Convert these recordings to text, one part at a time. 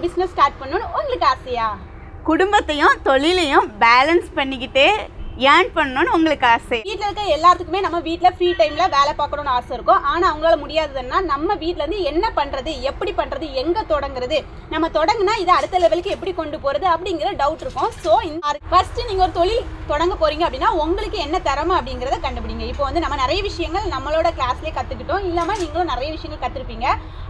Business start பண்ணணும்னு உங்களுக்கு ஆசையா? குடும்பத்தையும் தொழிலையும் பேலன்ஸ் பண்ணிக்கிட்டே ஏர்ன் பண்ணணும்னு உங்களுக்கு ஆசை. வீட்டில் இருக்க எல்லாத்துக்குமே நம்ம வீட்டில் ஃப்ரீ டைமில் வேலை பார்க்கணும்னு ஆசை இருக்கும். ஆனால் அவங்களால முடியாதுன்னா நம்ம வீட்டிலேருந்து என்ன பண்ணுறது, எப்படி பண்ணுறது, எங்கே தொடங்குறது, நம்ம தொடங்கினா இதை அடுத்த லெவலுக்கு எப்படி கொண்டு போகிறது அப்படிங்கிற டவுட் இருக்கும். ஸோ ஃபஸ்ட்டு நீங்கள் ஒரு தொழில் தொடங்க போகிறீங்க அப்படின்னா உங்களுக்கு என்ன திறமை அப்படிங்கிறத கண்டுபிடிங்க. இப்போ வந்து நம்ம நிறைய விஷயங்கள் நம்மளோட கிளாஸ்லேயே கற்றுக்கிட்டோம், இல்லாமல் நீங்களும் நிறைய விஷயங்கள் கற்றுருப்பீங்க.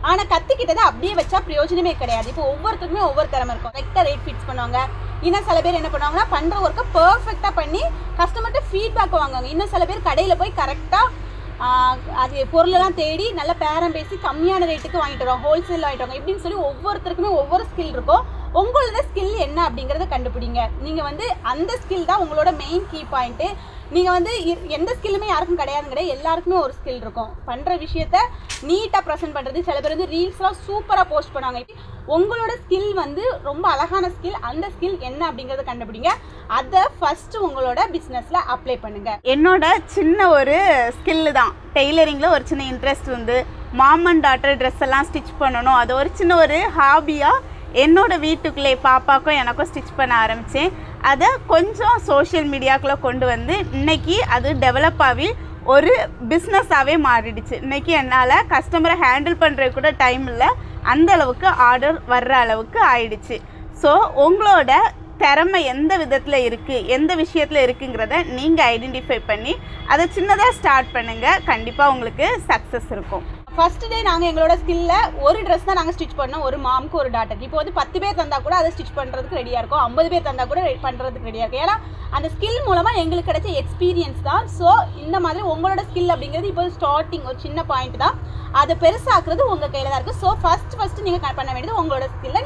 ஆனால் கற்றுக்கிட்டதை அப்படியே வச்சா பிரயோஜனமே கிடையாது. இப்போ ஒவ்வொருத்தருக்குமே ஒவ்வொரு திறமை இருக்கும். கரெக்டாக ரேட் ஃபிக்ஸ் பண்ணுவாங்க. இன்னும் சில பேர் என்ன பண்ணுவாங்கன்னா பண்ணுற ஒர்க்கை பர்ஃபெக்டாக பண்ணி கஸ்டமர்கிட்ட ஃபீட்பேக் வாங்குவாங்க. இன்னும் சில பேர் கடையில் போய் கரெக்டாக அது பொருளெல்லாம் தேடி நல்ல பேரம் பேசி கம்மியான ரேட்டுக்கு வாங்கிட்டு வருவாங்க, ஹோல்சேல் வாங்கிட்டு வாங்க. இப்படின்னு சொல்லி ஒவ்வொருத்தருக்குமே ஒவ்வொரு ஸ்கில் இருக்கும். உங்களோட ஸ்கில் என்ன அப்படிங்கிறத கண்டுபிடிங்க. நீங்கள் வந்து அந்த ஸ்கில் தான் உங்களோட மெயின் கீ பாயிண்ட்டு. நீங்கள் வந்து எந்த ஸ்கில்லுமே யாருக்கும் கிடையாதுங்கிற, எல்லாருக்குமே ஒரு ஸ்கில் இருக்கும். பண்ணுற விஷயத்த நீட்டாக ப்ரெசென்ட் பண்ணுறது. சில பேர் வந்து ரீல்ஸ்லாம் சூப்பராக போஸ்ட் பண்ணுவாங்க. உங்களோட ஸ்கில் வந்து ரொம்ப அழகான ஸ்கில். அந்த ஸ்கில் என்ன அப்படிங்கிறத கண்டுபிடிங்க. அதை ஃபஸ்ட்டு உங்களோட பிஸ்னஸில் அப்ளை பண்ணுங்கள். என்னோட சின்ன ஒரு ஸ்கில்லு தான் டெய்லரிங்கில் ஒரு சின்ன இன்ட்ரெஸ்ட் வந்து மாம் அண்ட் டாட்டர் ட்ரெஸ் எல்லாம் ஸ்டிச் பண்ணணும். அது ஒரு சின்ன ஒரு ஹாபியாக என்னோடய வீட்டுக்குள்ளே பாப்பாக்கும் எனக்கும் ஸ்டிச் பண்ண ஆரம்பித்தேன். அதை கொஞ்சம் சோஷியல் மீடியாக்குள்ளே கொண்டு வந்து இன்றைக்கி அது டெவலப் ஆகி ஒரு பிஸ்னஸாகவே மாறிடுச்சு. இன்றைக்கி என்னால் கஸ்டமரை ஹேண்டில் பண்ணுறது கூட டைம் இல்லை, அந்த அளவுக்கு ஆர்டர் வர்ற அளவுக்கு ஆயிடுச்சு. ஸோ உங்களோட திறமை எந்த விதத்தில் இருக்குது, எந்த விஷயத்தில் இருக்குங்கிறத நீங்கள் ஐடென்டிஃபை பண்ணி அதை சின்னதாக ஸ்டார்ட் பண்ணுங்கள். கண்டிப்பாக உங்களுக்கு சக்ஸஸ் இருக்கும். ஃபர்ஸ்ட் டே நாங்கள் எங்களோட ஸ்கில்லில் ஒரு ட்ரெஸ் தான் நாங்கள் ஸ்டிச் பண்ணோம், ஒரு மாமுக்கு ஒரு டாட்டருக்கு. இப்போ வந்து 10 பேர் தந்தால் கூட அதை ஸ்டிச் பண்ணுறதுக்கு ரெடியாக இருக்கும், 50 பேர் தந்தால் கூட பண்ணுறதுக்கு ரெடியாக இருக்கும். ஏன்னா அந்த ஸ்கில் மூலமாக எங்களுக்கு கிடைச்ச எக்ஸ்பீரியன்ஸ் தான். ஸோ இந்த மாதிரி உங்களோட ஸ்கில் அப்படிங்கிறது இப்போ ஸ்டார்டிங் ஒரு சின்ன பாயிண்ட் தான். அதை பெருசாக்குறது உங்கள் கையில் தான் இருக்குது. ஸோ ஃபஸ்ட்டு நீங்கள் பண்ண வேண்டியது உங்களோட ஸ்கில்லை